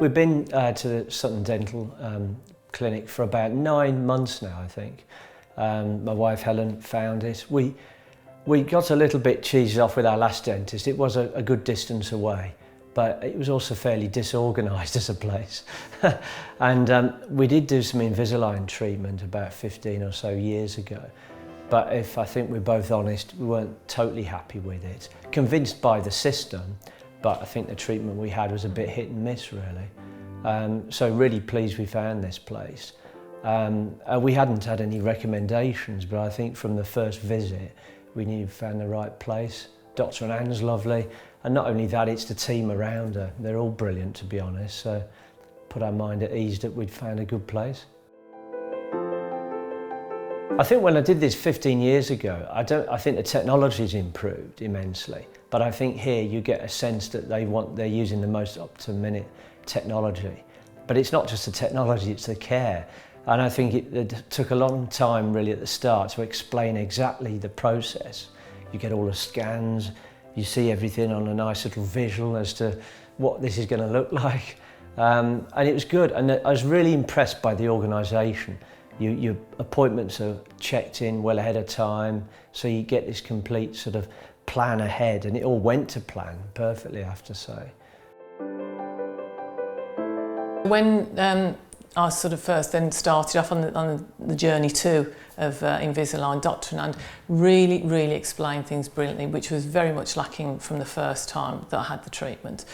We've been to the Sutton Dental Clinic for about 9 months now, I think. My wife Helen found it. We got a little bit cheesed off with our last dentist. It was a good distance away, but it was also fairly disorganised as a place. And we did do some Invisalign treatment about 15 or so years ago. But if I think we're both honest, we weren't totally happy with it. Convinced by the system, but I think the treatment we had was a bit hit and miss, really. So really pleased we found this place. We hadn't had any recommendations, but I think from the first visit, we knew we found the right place. Dr. Ann's lovely, and not only that, it's the team around her. They're all brilliant, to be honest, so put our mind at ease that we'd found a good place. I think when I did this 15 years ago, I think the technology's improved immensely, but I think here you get a sense that they're using the most up-to-minute technology. But it's not just the technology, it's the care. And I think it took a long time really at the start to explain exactly the process. You get all the scans, you see everything on a nice little visual as to what this is going to look like. And it was good, and I was really impressed by the organisation. Your appointments are checked in well ahead of time, so you get this complete sort of plan ahead, and it all went to plan perfectly, I have to say. When I sort of first then started off on the journey too of Invisalign, Dr. Ann really explained things brilliantly, which was very much lacking from the first time that I had the treatment.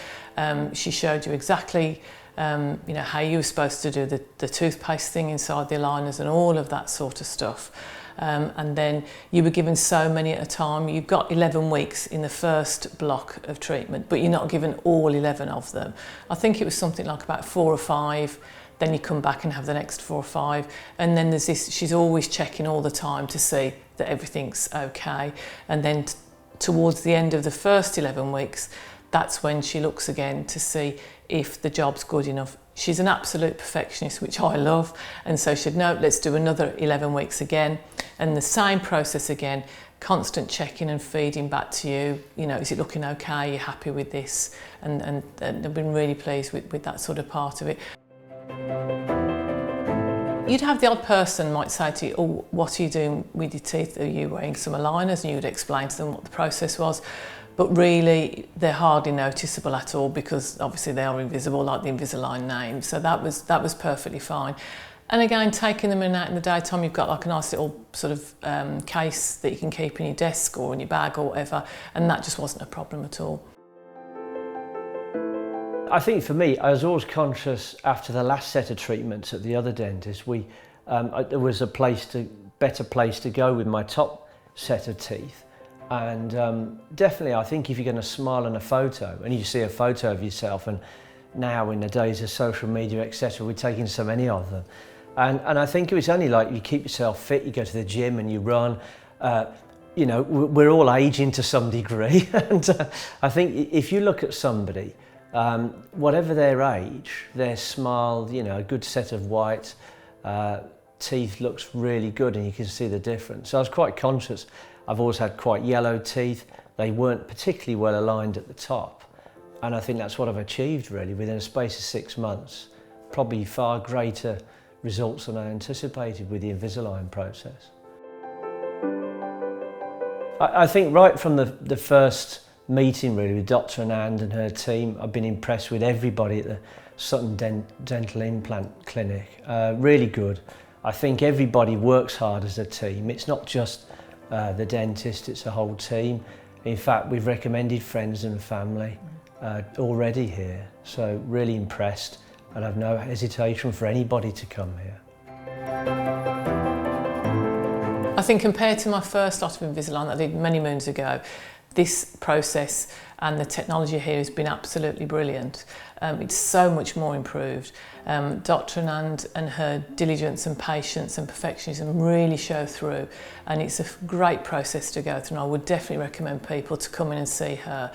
She showed you exactly how you were supposed to do the toothpaste thing inside the aligners and all of that sort of stuff. And then you were given so many at a time. You've got 11 weeks in the first block of treatment, but you're not given all 11 of them. I think it was something like about 4 or 5, then you come back and have the next 4 or 5. And then there's this, she's always checking all the time to see that everything's okay. And then towards the end of the first 11 weeks, that's when she looks again to see if the job's good enough. She's an absolute perfectionist, which I love, and so she'd know, let's do another 11 weeks again, and the same process again, constant checking and feeding back to you, is it looking okay, are you happy with this? And I've been really pleased with that sort of part of it. You'd have the odd person might say to you, oh, what are you doing with your teeth? Are you wearing some aligners? And you would explain to them what the process was. But really, they're hardly noticeable at all because obviously they are invisible, like the Invisalign name. So that was perfectly fine. And again, taking them in and out in the daytime, you've got like a nice little sort of case that you can keep in your desk or in your bag or whatever, and that just wasn't a problem at all. I think for me, I was always conscious after the last set of treatments at the other dentist, there was a better place to go with my top set of teeth. And definitely, I think if you're going to smile in a photo and you see a photo of yourself, and now in the days of social media, etc., we're taking so many of them. And I think it was only like you keep yourself fit, you go to the gym and you run. We're all aging to some degree. And I think if you look at somebody, whatever their age, their smile, a good set of white teeth looks really good, and you can see the difference. So I was quite conscious. I've always had quite yellow teeth. They weren't particularly well aligned at the top. And I think that's what I've achieved really within a space of 6 months. Probably far greater results than I anticipated with the Invisalign process. I think right from the first meeting really with Dr. Ann and her team, I've been impressed with everybody at the Sutton Dental Implant Clinic. Really good. I think everybody works hard as a team. It's not just the dentist, it's a whole team. In fact, we've recommended friends and family already here, so really impressed, and I've no hesitation for anybody to come here. I think compared to my first lot of Invisalign that I did many moons ago, this process and the technology here has been absolutely brilliant. It's so much more improved. Dr. Ann and her diligence and patience and perfectionism really show through, and it's a great process to go through, and I would definitely recommend people to come in and see her.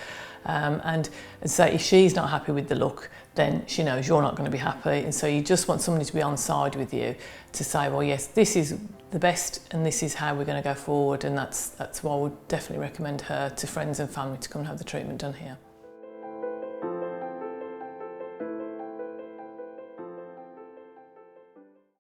And so if she's not happy with the look, then she knows you're not going to be happy, and so you just want somebody to be on side with you to say, well, yes, this is the best and this is how we're going to go forward, and that's why I would definitely recommend her to friends and family to come and have the treatment done here.